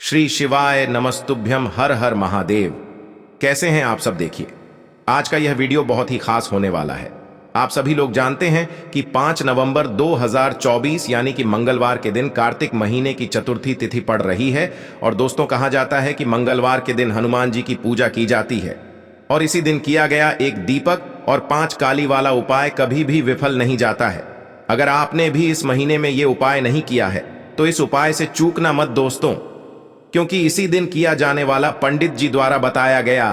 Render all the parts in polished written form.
श्री शिवाय नमस्तुभ्यम हर हर महादेव। कैसे हैं आप सब? देखिए, आज का यह वीडियो बहुत ही खास होने वाला है। आप सभी लोग जानते हैं कि 5 नवंबर 2024 यानी कि मंगलवार के दिन कार्तिक महीने की चतुर्थी तिथि पड़ रही है। और दोस्तों, कहा जाता है कि मंगलवार के दिन हनुमान जी की पूजा की जाती है और इसी दिन किया गया एक दीपक और 5 काली वाला उपाय कभी भी विफल नहीं जाता है। अगर आपने भी इस महीने में ये उपाय नहीं किया है तो इस उपाय से चूकना मत दोस्तों, क्योंकि इसी दिन किया जाने वाला पंडित जी द्वारा बताया गया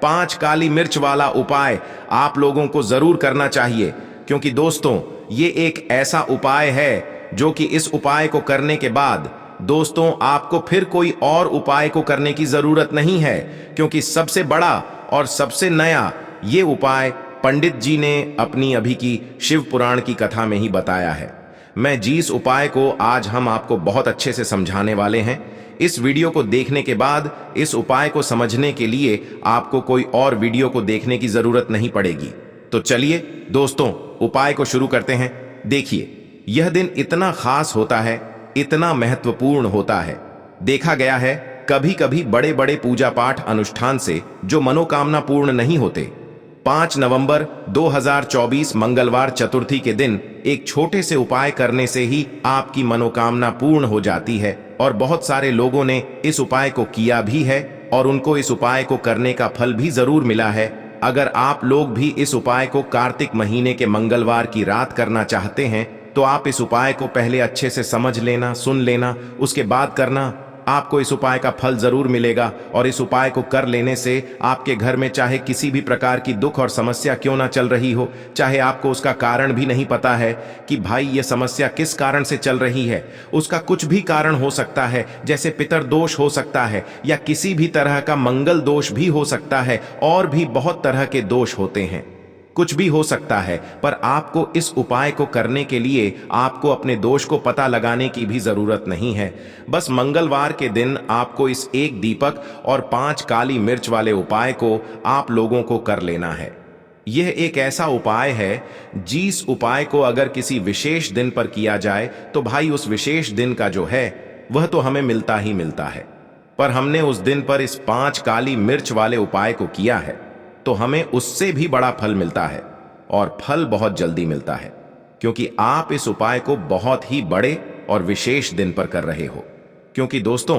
5 काली मिर्च वाला उपाय आप लोगों को जरूर करना चाहिए। क्योंकि दोस्तों, ये एक ऐसा उपाय है जो कि इस उपाय को करने के बाद दोस्तों आपको फिर कोई और उपाय को करने की जरूरत नहीं है, क्योंकि सबसे बड़ा और सबसे नया ये उपाय पंडित जी ने अपनी अभी की शिव पुराण की कथा में ही बताया है। मैं जिस उपाय को आज हम आपको बहुत अच्छे से समझाने वाले हैं, इस वीडियो को देखने के बाद इस उपाय को समझने के लिए आपको कोई और वीडियो को देखने की जरूरत नहीं पड़ेगी। तो चलिए दोस्तों, उपाय को शुरू करते हैं। देखिए, यह दिन इतना खास होता है, इतना महत्वपूर्ण होता है। देखा गया है कभी कभी बड़े बड़े पूजा पाठ अनुष्ठान से जो मनोकामना पूर्ण नहीं होते, 5 नवंबर 2024 मंगलवार चतुर्थी के दिन एक छोटे से उपाय करने से ही आपकी मनोकामना पूर्ण हो जाती है। और बहुत सारे लोगों ने इस उपाय को किया भी है और उनको इस उपाय को करने का फल भी जरूर मिला है। अगर आप लोग भी इस उपाय को कार्तिक महीने के मंगलवार की रात करना चाहते हैं तो आप इस उपाय को पहले अच्छे से समझ लेना, सुन लेना, उसके बाद करना। आपको इस उपाय का फल जरूर मिलेगा और इस उपाय को कर लेने से आपके घर में चाहे किसी भी प्रकार की दुख और समस्या क्यों ना चल रही हो, चाहे आपको उसका कारण भी नहीं पता है कि भाई ये समस्या किस कारण से चल रही है, उसका कुछ भी कारण हो सकता है, जैसे पितर दोष हो सकता है या किसी भी तरह का मंगल दोष भी हो सकता है, और भी बहुत तरह के दोष होते हैं, कुछ भी हो सकता है। पर आपको इस उपाय को करने के लिए आपको अपने दोष को पता लगाने की भी जरूरत नहीं है। बस मंगलवार के दिन आपको इस एक दीपक और 5 काली मिर्च वाले उपाय को आप लोगों को कर लेना है। यह एक ऐसा उपाय है जिस उपाय को अगर किसी विशेष दिन पर किया जाए तो भाई उस विशेष दिन का जो है वह तो हमें मिलता ही मिलता है। पर हमने उस दिन पर इस 5 काली मिर्च वाले उपाय को किया है तो हमें उससे भी बड़ा फल मिलता है, और फल बहुत जल्दी मिलता है, क्योंकि आप इस उपाय को बहुत ही बड़े और विशेष दिन पर कर रहे हो। क्योंकि दोस्तों,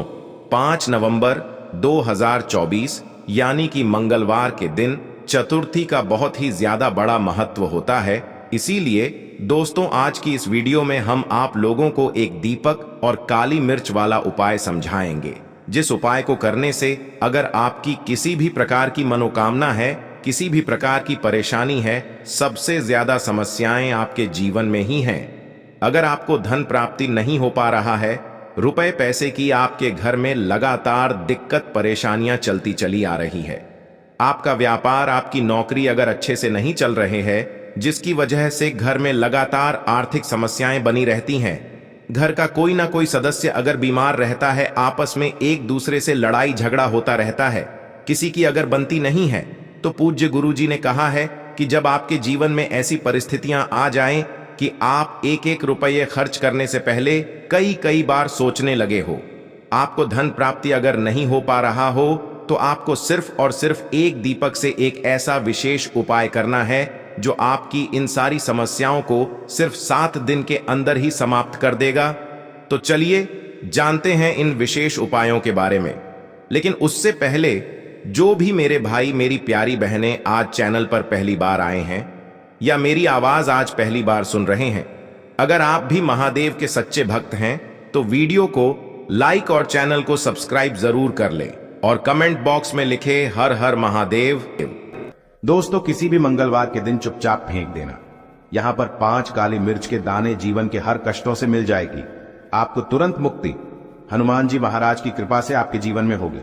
5 नवंबर 2024 यानी कि मंगलवार के दिन चतुर्थी का बहुत ही ज्यादा बड़ा महत्व होता है। इसीलिए दोस्तों, आज की इस वीडियो में हम आप लोगों को एक दीपक और काली मिर्च वाला उपाय समझाएंगे, जिस उपाय को करने से अगर आपकी किसी भी प्रकार की मनोकामना है, किसी भी प्रकार की परेशानी है, सबसे ज्यादा समस्याएं आपके जीवन में ही हैं। अगर आपको धन प्राप्ति नहीं हो पा रहा है, रुपए पैसे की आपके घर में लगातार दिक्कत परेशानियां चलती चली आ रही है, आपका व्यापार, आपकी नौकरी अगर अच्छे से नहीं चल रहे हैं, जिसकी वजह से घर में लगातार आर्थिक समस्याएं बनी रहती हैं, घर का कोई ना कोई सदस्य अगर बीमार रहता है, आपस में एक दूसरे से लड़ाई झगड़ा होता रहता है, किसी की अगर बनती नहीं है, तो पूज्य गुरुजी ने कहा है कि जब आपके जीवन में ऐसी परिस्थितियां आ जाएं कि आप एक एक रुपये खर्च करने से पहले कई कई बार सोचने लगे हो, आपको धन प्राप्ति अगर नहीं हो पा रहा हो, तो आपको सिर्फ और सिर्फ एक दीपक से एक ऐसा विशेष उपाय करना है जो आपकी इन सारी समस्याओं को सिर्फ 7 दिन के अंदर ही समाप्त कर देगा। तो चलिए जानते हैं इन विशेष उपायों के बारे में। लेकिन उससे पहले, जो भी मेरे भाई मेरी प्यारी बहनें आज चैनल पर पहली बार आए हैं या मेरी आवाज आज पहली बार सुन रहे हैं, अगर आप भी महादेव के सच्चे भक्त हैं तो वीडियो को लाइक और चैनल को सब्सक्राइब जरूर कर लें और कमेंट बॉक्स में लिखे हर हर महादेव। दोस्तों, किसी भी मंगलवार के दिन चुपचाप फेंक देना। यहां पर 5 काली मिर्च के दाने जीवन के हर कष्टों से मिल जाएगी। आपको तुरंत मुक्ति हनुमान जी महाराज की कृपा से आपके जीवन में होगी।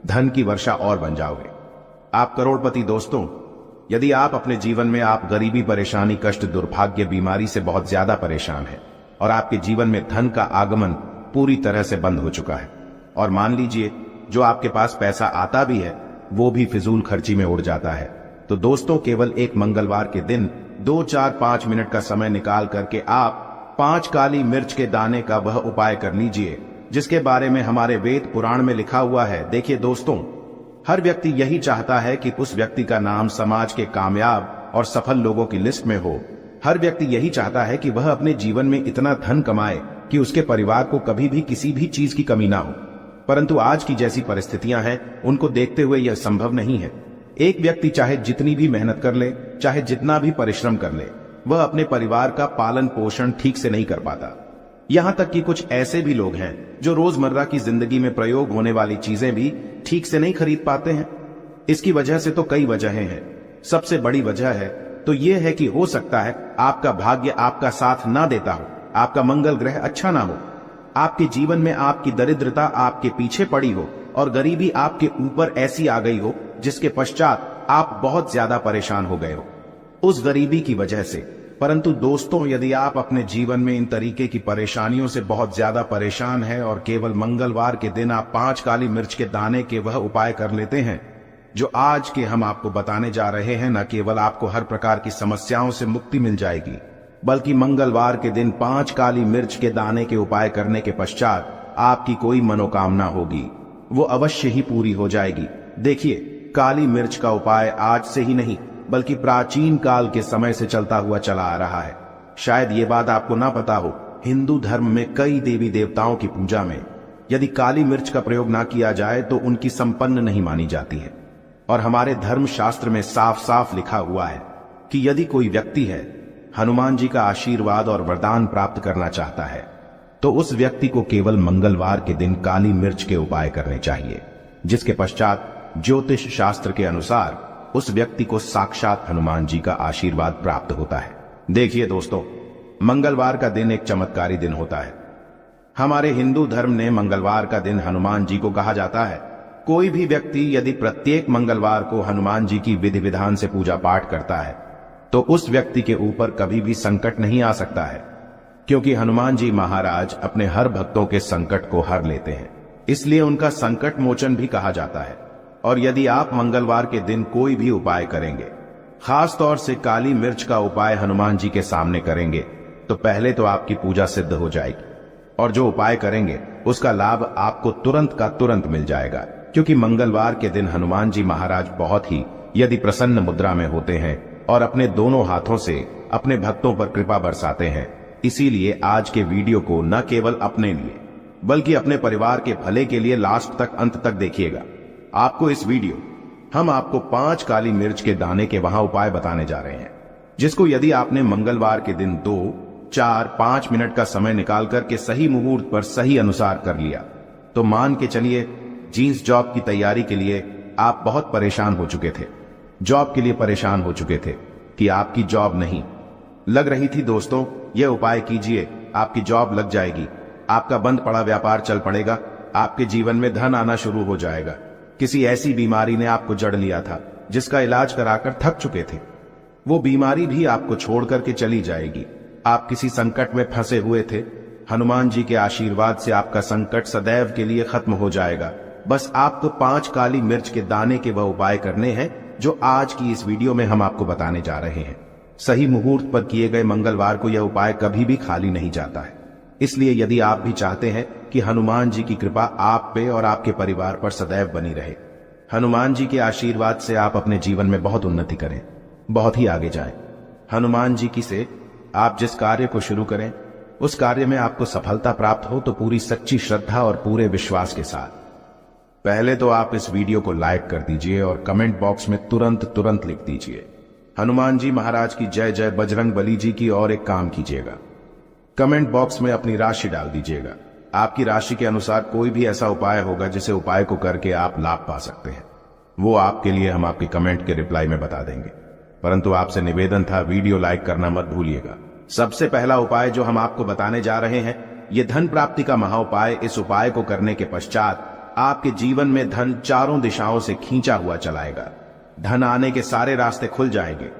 धन की वर्षा और बन जाओगे, आप करोड़पति। दोस्तों, यदि आप अपने जीवन में आप गरीबी, परेशानी, कष्ट, दुर्भाग्य, बीमारी से बहुत ज्यादा परेशान है और आपके जीवन में धन का आगमन पूरी तरह से बंद हो चुका है, और मान लीजिए जो आपके पास पैसा आता भी है वो भी फिजूल खर्ची में उड़ जाता है, तो दोस्तों केवल एक मंगलवार के दिन 2, 4, 5 मिनट का समय निकाल करके आप 5 काली मिर्च के दाने का वह उपाय कर लीजिए जिसके बारे में हमारे वेद पुराण में लिखा हुआ है। देखिए दोस्तों, हर व्यक्ति यही चाहता है कि उस व्यक्ति का नाम समाज के कामयाब और सफल लोगों की लिस्ट में हो। हर व्यक्ति यही चाहता है कि वह अपने जीवन में इतना धन कमाए कि उसके परिवार को कभी भी किसी भी चीज की कमी ना हो। परंतु आज की जैसी परिस्थितियां हैं, उनको देखते हुए यह संभव नहीं है। एक व्यक्ति चाहे जितनी भी मेहनत कर ले, चाहे जितना भी परिश्रम कर ले, वह अपने परिवार का पालन पोषण ठीक से नहीं कर पाता। यहां तक कि कुछ ऐसे भी लोग हैं जो रोजमर्रा की जिंदगी में प्रयोग होने वाली चीजें भी ठीक से नहीं खरीद पाते हैं। इसकी वजह से तो कई वजहें हैं। सबसे बड़ी वजह है तो यह है कि हो सकता है आपका भाग्य आपका साथ ना देता हो, आपका मंगल ग्रह अच्छा ना हो, आपके जीवन में आपकी दरिद्रता आपके पीछे पड़ी हो और गरीबी आपके ऊपर ऐसी आ गई हो जिसके पश्चात आप बहुत ज्यादा परेशान हो गए हो उस गरीबी की वजह से। परंतु दोस्तों, यदि आप अपने जीवन में इन तरीके की परेशानियों से बहुत ज्यादा परेशान हैं और केवल मंगलवार के दिन आप 5 काली मिर्च के दाने के वह उपाय कर लेते हैं जो आज के हम आपको बताने जा रहे हैं, न केवल आपको हर प्रकार की समस्याओं से मुक्ति मिल जाएगी, बल्कि मंगलवार के दिन 5 काली मिर्च के दाने के उपाय करने के पश्चात आपकी कोई मनोकामना होगी वो अवश्य ही पूरी हो जाएगी। देखिए, काली मिर्च का उपाय आज से ही नहीं बल्कि प्राचीन काल के समय से चलता हुआ चला आ रहा है। शायद ये बात आपको ना पता हो, हिंदू धर्म में कई देवी देवताओं की पूजा में यदि काली मिर्च का प्रयोग ना किया जाए तो उनकी संपन्न नहीं मानी जाती है। और हमारे धर्म शास्त्र में साफ साफ लिखा हुआ है कि यदि कोई व्यक्ति है हनुमान जी का आशीर्वाद और वरदान प्राप्त करना चाहता है तो उस व्यक्ति को केवल मंगलवार के दिन काली मिर्च के उपाय करने चाहिए, जिसके पश्चात ज्योतिष शास्त्र के अनुसार उस व्यक्ति को साक्षात हनुमान जी का आशीर्वाद प्राप्त होता है। देखिए दोस्तों, मंगलवार का दिन एक चमत्कारी दिन होता है। हमारे हिंदू धर्म ने मंगलवार का दिन हनुमान जी को कहा जाता है। कोई भी व्यक्ति यदि प्रत्येक मंगलवार को हनुमान जी की विधि विधान से पूजा पाठ करता है तो उस व्यक्ति के ऊपर कभी भी संकट नहीं आ सकता है, क्योंकि हनुमान जी महाराज अपने हर भक्तों के संकट को हर लेते हैं, इसलिए उनका संकट मोचन भी कहा जाता है। और यदि आप मंगलवार के दिन कोई भी उपाय करेंगे, खास तौर से काली मिर्च का उपाय हनुमान जी के सामने करेंगे, तो पहले तो आपकी पूजा सिद्ध हो जाएगी और जो उपाय करेंगे उसका लाभ आपको तुरंत का तुरंत मिल जाएगा, क्योंकि मंगलवार के दिन हनुमान जी महाराज बहुत ही यदि प्रसन्न मुद्रा में होते हैं और अपने दोनों हाथों से अपने भक्तों पर कृपा बरसाते हैं। इसीलिए आज के वीडियो को न केवल अपने लिए बल्कि अपने परिवार के भले के लिए लास्ट तक अंत तक देखिएगा। आपको इस वीडियो हम आपको 5 काली मिर्च के दाने के वहां उपाय बताने जा रहे हैं, जिसको यदि आपने मंगलवार के दिन 2, 4, 5 मिनट का समय निकाल करके सही मुहूर्त पर सही अनुसार कर लिया तो मान के चलिए जींस जॉब की तैयारी के लिए आप बहुत परेशान हो चुके थे, जॉब के लिए परेशान हो चुके थे कि आपकी जॉब नहीं लग रही थी। दोस्तों, यह उपाय कीजिए, आपकी जॉब लग जाएगी, आपका बंद पड़ा व्यापार चल पड़ेगा, आपके जीवन में धन आना शुरू हो जाएगा। किसी ऐसी बीमारी ने आपको जड़ लिया था जिसका इलाज कराकर थक चुके थे, वो बीमारी भी आपको छोड़ करके चली जाएगी। आप किसी संकट में फंसे हुए थे, हनुमान जी के आशीर्वाद से आपका संकट सदैव के लिए खत्म हो जाएगा। बस आपको 5 काली मिर्च के दाने के वह उपाय करने हैं जो आज की इस वीडियो में हम आपको बताने जा रहे हैं। सही मुहूर्त पर किए गए मंगलवार को यह उपाय कभी भी खाली नहीं जाता है। इसलिए यदि आप भी चाहते हैं कि हनुमान जी की कृपा आप पे और आपके परिवार पर सदैव बनी रहे, हनुमान जी के आशीर्वाद से आप अपने जीवन में बहुत उन्नति करें, बहुत ही आगे जाएं। हनुमान जी की से आप जिस कार्य को शुरू करें उस कार्य में आपको सफलता प्राप्त हो तो पूरी सच्ची श्रद्धा और पूरे विश्वास के साथ पहले तो आप इस वीडियो को लाइक कर दीजिए और कमेंट बॉक्स में तुरंत लिख दीजिए हनुमान जी महाराज की जय जय, बजरंग बली जी की। और एक काम कीजिएगा, कमेंट बॉक्स में अपनी राशि डाल दीजिएगा। आपकी राशि के अनुसार कोई भी ऐसा उपाय होगा जिसे उपाय को करके आप लाभ पा सकते हैं, वो आपके लिए हम आपके कमेंट के रिप्लाई में बता देंगे। परंतु आपसे निवेदन था, वीडियो लाइक करना मत भूलिएगा। सबसे पहला उपाय जो हम आपको बताने जा रहे हैं, ये धन प्राप्ति का महाउपाय। इस उपाय को करने के पश्चात आपके जीवन में धन चारों दिशाओं से खींचा हुआ चलाएगा, धन आने के सारे रास्ते खुल जाएंगे,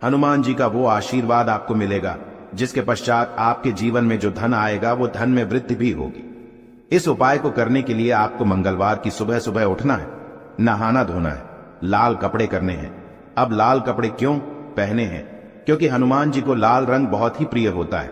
हनुमान जी का वो आशीर्वाद आपको मिलेगा जिसके पश्चात आपके जीवन में जो धन आएगा वो धन में वृद्धि भी होगी। इस उपाय को करने के लिए आपको मंगलवार की सुबह सुबह उठना है, नहाना धोना है, लाल कपड़े करने हैं। अब लाल कपड़े क्यों पहने हैं? क्योंकि हनुमान जी को लाल रंग बहुत ही प्रिय होता है।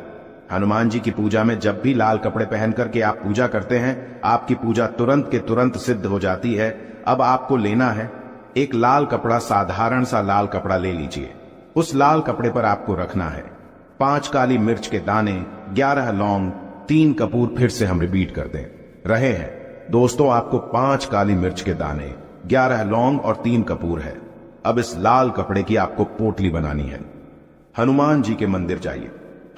हनुमान जी की पूजा में जब भी लाल कपड़े पहन करके आप पूजा करते हैं, आपकी पूजा तुरंत के तुरंत सिद्ध हो जाती है। अब आपको लेना है एक लाल कपड़ा, साधारण सा लाल कपड़ा ले लीजिए। उस लाल कपड़े पर आपको रखना है 5 काली मिर्च के दाने, 11 लौंग, 3 कपूर। फिर से हम रिपीट कर दें रहे हैं दोस्तों, आपको 5 काली मिर्च के दाने, 11 लौंग और 3 कपूर है। अब इस लाल कपड़े की आपको पोटली बनानी है। हनुमान जी के मंदिर जाइए।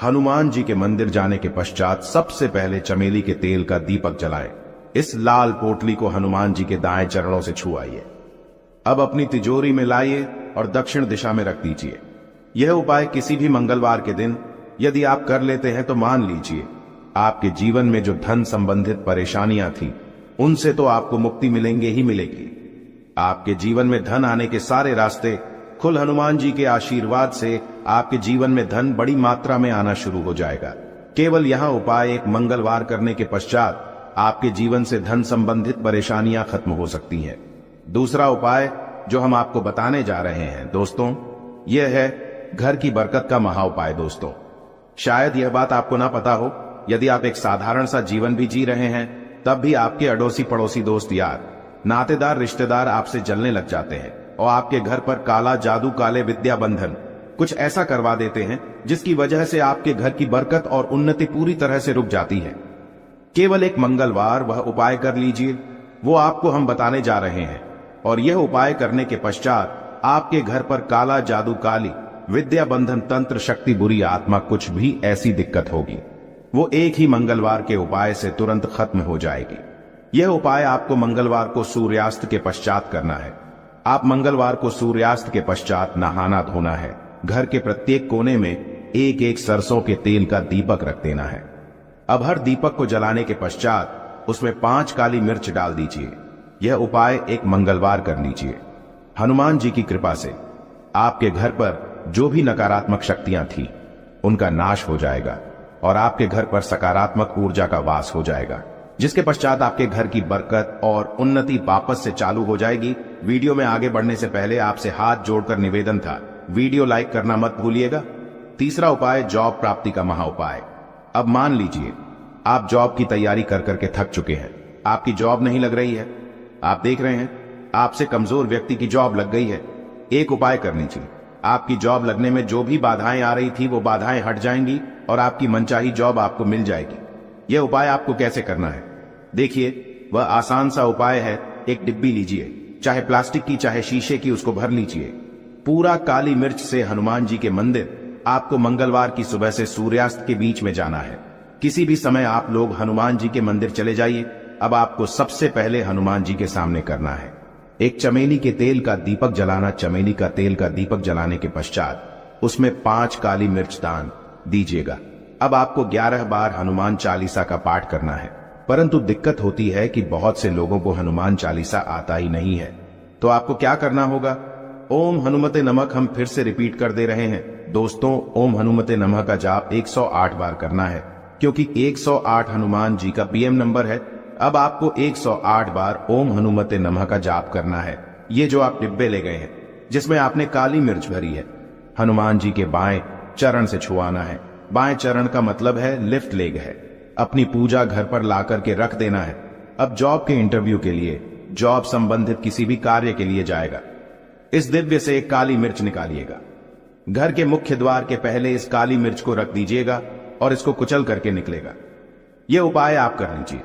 हनुमान जी के मंदिर जाने के पश्चात सबसे पहले चमेली के तेल का दीपक जलाएं। इस लाल पोटली को हनुमान जी के दाएं चरणों से छुआइए। अब अपनी तिजोरी में लाइए और दक्षिण दिशा में रख दीजिए। यह उपाय किसी भी मंगलवार के दिन यदि आप कर लेते हैं तो मान लीजिए आपके जीवन में जो धन संबंधित परेशानियां थी उनसे तो आपको मुक्ति मिलेंगे ही मिलेगी। आपके जीवन में धन आने के सारे रास्ते खुल हनुमान जी के आशीर्वाद से आपके जीवन में धन बड़ी मात्रा में आना शुरू हो जाएगा। केवल यहां उपाय एक मंगलवार करने के पश्चात आपके जीवन से धन संबंधित परेशानियां खत्म हो सकती हैं। दूसरा उपाय जो हम आपको बताने जा रहे हैं दोस्तों, यह है घर की बरकत का महा उपाय। दोस्तों, शायद यह बात आपको ना पता हो, यदि आप एक साधारण सा जीवन भी जी रहे हैं तब भी आपके अड़ोसी पड़ोसी, दोस्त यार, नातेदार, रिश्तेदार आपसे जलने लग जाते हैं और आपके घर पर काला जादू, काले विद्या बंधन कुछ ऐसा करवा देते हैं जिसकी वजह से आपके घर की बरकत और उन्नति पूरी तरह से रुक जाती है। केवल एक मंगलवार वह उपाय कर लीजिए, वो आपको हम बताने जा रहे हैं। और यह उपाय करने के पश्चात आपके घर पर काला जादू, काली विद्या बंधन, तंत्र शक्ति, बुरी आत्मा, कुछ भी ऐसी दिक्कत होगी वो एक ही मंगलवार के उपाय से तुरंत खत्म हो जाएगी। यह उपाय आपको मंगलवार को सूर्यास्त के पश्चात करना है। आप मंगलवार को सूर्यास्त के पश्चात नहाना धोना है। घर के प्रत्येक कोने में एक एक सरसों के तेल का दीपक रख देना है। अब हर दीपक को जलाने के पश्चात उसमें 5 काली मिर्च डाल दीजिए। यह उपाय एक मंगलवार कर लीजिए। हनुमान जी की कृपा से आपके घर पर जो भी नकारात्मक शक्तियां थी उनका नाश हो जाएगा और आपके घर पर सकारात्मक ऊर्जा का वास हो जाएगा, जिसके पश्चात आपके घर की बरकत और उन्नति वापस से चालू हो जाएगी। वीडियो में आगे बढ़ने से पहले आपसे हाथ जोड़कर निवेदन था, वीडियो लाइक करना मत भूलिएगा। तीसरा उपाय, जॉब प्राप्ति का महा उपाय। अब मान लीजिए आप जॉब की तैयारी कर करके थक चुके हैं, आपकी जॉब नहीं लग रही है, आप देख रहे हैं आपसे कमजोर व्यक्ति की जॉब लग गई है। एक उपाय कर लीजिए, आपकी जॉब लगने में जो भी बाधाएं आ रही थी वो बाधाएं हट जाएंगी और आपकी मनचाही जॉब आपको मिल जाएगी। यह उपाय आपको कैसे करना है देखिए, वह आसान सा उपाय है। एक डिब्बी लीजिए, चाहे प्लास्टिक की चाहे शीशे की, उसको भर लीजिए। पूरा काली मिर्च से हनुमान जी के मंदिर आपको मंगलवार की सुबह से सूर्यास्त के बीच में जाना है। किसी भी समय आप लोग हनुमान जी के मंदिर चले जाइए। अब आपको सबसे पहले हनुमान जी के सामने करना है एक चमेली के तेल का दीपक जलाना। चमेली का तेल का दीपक जलाने के पश्चात उसमें 5 काली मिर्च दान दीजिएगा। अब आपको 11 बार हनुमान चालीसा का पाठ करना है, परंतु दिक्कत होती है कि बहुत से लोगों को हनुमान चालीसा आता ही नहीं है। तो आपको क्या करना होगा, ओम हनुमते नमः हम फिर से रिपीट कर दे रहे हैं दोस्तों, ओम हनुमते नमः का जाप 108 बार करना है, क्योंकि 108 हनुमान जी का पीएम नंबर है। अब आपको 108 बार ओम हनुमते नमः का जाप करना है। ये जो आप डिब्बे ले गए हैं जिसमें आपने काली मिर्च भरी है, हनुमान जी के बाएं चरण से छुआना है। बाएं चरण का मतलब है लेफ्ट लेग है। अपनी पूजा घर पर ला करके रख देना है। अब जॉब के इंटरव्यू के लिए, जॉब संबंधित किसी भी कार्य के लिए जाएगा, इस दिव्य से एक काली मिर्च निकालिएगा। घर के मुख्य द्वार के पहले इस काली मिर्च को रख दीजिएगा और इसको कुचल करके निकलेगा। यह उपाय आप कर लीजिए।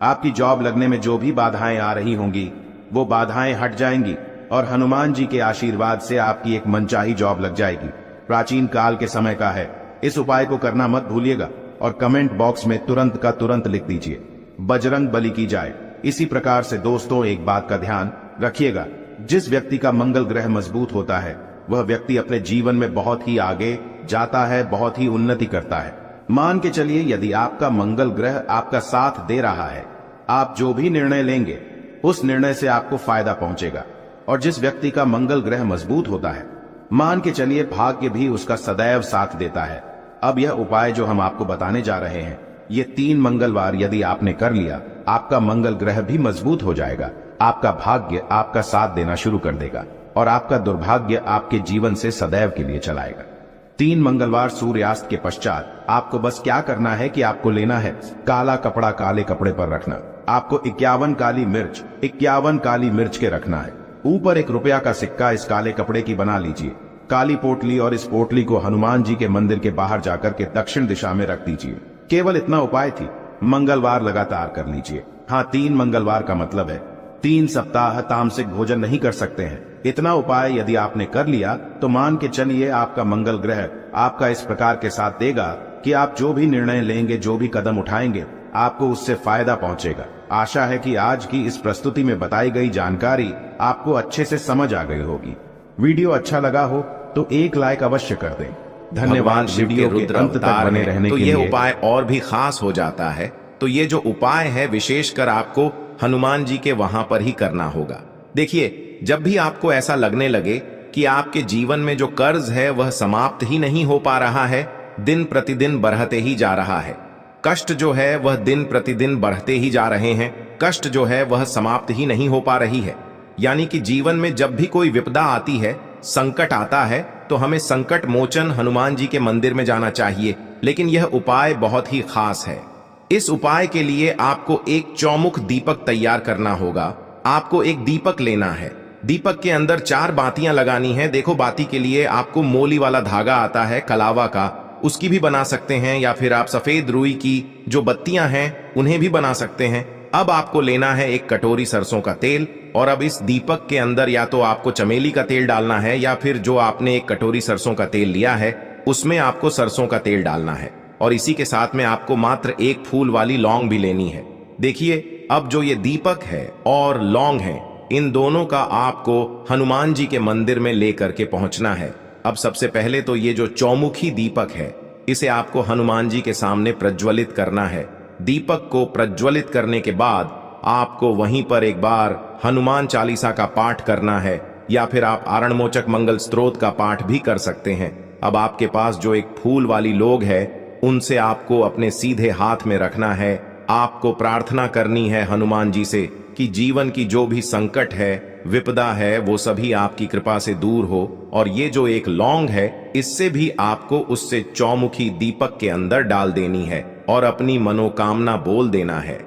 आपकी जॉब लगने में जो भी बाधाएं आ रही होंगी वो बाधाएं हट जाएंगी और हनुमान जी के आशीर्वाद से आपकी एक मनचाही जॉब लग जाएगी। प्राचीन काल के समय का है। इस उपाय को करना मत भूलिएगा और कमेंट बॉक्स में तुरंत का तुरंत लिख दीजिए, बजरंग बली की जाए। इसी प्रकार से दोस्तों एक बात का ध्यान रखिएगा, जिस व्यक्ति का मंगल ग्रह मजबूत होता है वह व्यक्ति अपने जीवन में बहुत ही आगे जाता है, बहुत ही उन्नति करता है। मान के चलिए यदि आपका मंगल ग्रह आपका साथ दे रहा है, आप जो भी निर्णय लेंगे उस निर्णय से आपको फायदा पहुंचेगा। और जिस व्यक्ति का मंगल ग्रह मजबूत होता है, मान के चलिए भाग्य भी उसका सदैव साथ देता है। अब यह उपाय जो हम आपको बताने जा रहे हैं, ये 3 मंगलवार यदि आपने कर लिया, आपका मंगल ग्रह भी मजबूत हो जाएगा, आपका भाग्य आपका साथ देना शुरू कर देगा और आपका दुर्भाग्य आपके जीवन से सदैव के लिए चलाएगा। 3 मंगलवार सूर्यास्त के पश्चात आपको बस क्या करना है कि आपको लेना है काला कपड़ा काले कपड़े पर रखना। आपको 51 काली मिर्च के रखना है। ऊपर 1 रुपया का सिक्का इस काले कपड़े की बना लीजिए, काली पोटली, और इस पोटली को हनुमान जी के मंदिर के बाहर जाकर के दक्षिण दिशा में रख दीजिए। केवल इतना उपाय थी, मंगलवार लगातार कर लीजिए। हाँ, 3 मंगलवार का मतलब है 3 सप्ताह तामसिक भोजन नहीं कर सकते हैं। इतना उपाय यदि आपने कर लिया तो मान के चलिए आपका मंगल ग्रह आपका इस प्रकार के साथ देगा कि आप जो भी निर्णय लेंगे, जो भी कदम उठाएंगे, आपको उससे फायदा पहुंचेगा। आशा है कि आज की इस प्रस्तुति में बताई गई जानकारी आपको अच्छे से समझ आ गई होगी। वीडियो अच्छा लगा हो तो एक लाइक अवश्य कर दें। धन्यवाद वीडियो के अंत तक बने रहने तो के ये लिए। उपाय और भी खास हो जाता है। तो ये जो उपाय है विशेषकर आपको हनुमान जी के वहां पर ही करना होगा। देखिए, जब भी आपको ऐसा लगने लगे कि आपके जीवन में जो कर्ज है वह समाप्त ही नहीं हो पा रहा है, दिन प्रतिदिन बढ़ते ही जा रहा है, कष्ट जो है वह दिन प्रतिदिन बढ़ते ही जा रहे हैं, कष्ट जो है वह समाप्त ही नहीं हो पा रही है, यानी कि जीवन में जब भी कोई विपदा आती है, संकट आता है, तो हमें संकट मोचन हनुमान जी के मंदिर में जाना चाहिए। लेकिन यह उपाय बहुत ही खास है। इस उपाय के लिए आपको एक चौमुख दीपक तैयार करना होगा। आपको एक दीपक लेना है, दीपक के अंदर 4 बातियां लगानी है। देखो, बाती के लिए आपको मोली वाला धागा आता है कलावा का, उसकी भी बना सकते हैं, या फिर आप सफेद रुई की जो बत्तियां हैं उन्हें भी बना सकते हैं। अब आपको लेना है एक कटोरी सरसों का तेल, और अब इस दीपक के अंदर या तो आपको चमेली का तेल डालना है, या फिर जो आपने एक कटोरी सरसों का तेल लिया है उसमें आपको सरसों का तेल डालना है। और इसी के साथ में आपको मात्र 1 फूल वाली लौंग भी लेनी है। देखिए, अब जो ये दीपक है और लौंग है, इन दोनों का आपको हनुमान जी के मंदिर में लेकर के पहुंचना है। अब सबसे पहले तो ये जो चौमुखी दीपक है, इसे आपको हनुमान जी के सामने प्रज्वलित करना है। दीपक को प्रज्वलित करने के बाद आपको वहीं पर एक बार हनुमान चालीसा का पाठ करना है, या फिर आप आरणमोचक मंगल स्तोत्र का पाठ भी कर सकते हैं। अब आपके पास जो एक फूल वाली लोग है, उनसे आपको अपने सीधे हाथ में रखना है। आपको प्रार्थना करनी है हनुमान जी से कि जीवन की जो भी संकट है, विपदा है, वो सभी आपकी कृपा से दूर हो। और ये जो एक लौंग है, इससे भी आपको उससे चौमुखी दीपक के अंदर डाल देनी है और अपनी मनोकामना बोल देना है।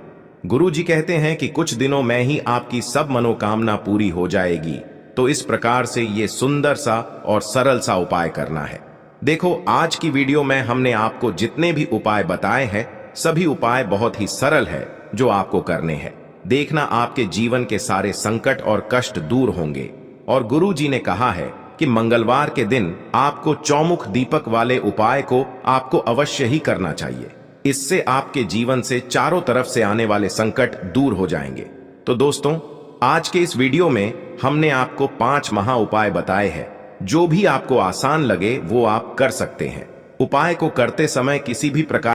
गुरु जी कहते हैं कि कुछ दिनों में ही आपकी सब मनोकामना पूरी हो जाएगी। तो इस प्रकार से ये सुंदर सा और सरल सा उपाय करना है। देखो, आज की वीडियो में हमने आपको जितने भी उपाय बताए हैं, सभी उपाय बहुत ही सरल है जो आपको करने हैं। देखना, आपके जीवन के सारे संकट और कष्ट दूर होंगे। और गुरु जी ने कहा है कि मंगलवार के दिन आपको चौमुख दीपक वाले उपाय को आपको अवश्य ही करना चाहिए। इससे आपके जीवन से चारों तरफ से आने वाले संकट दूर हो जाएंगे। तो दोस्तों, आज के इस वीडियो में हमने आपको 5 महा उपाय बताए हैं। जो भी आपको आसान लगे वो आप कर सकते हैं। उपाय को करते समय किसी भी प्रकार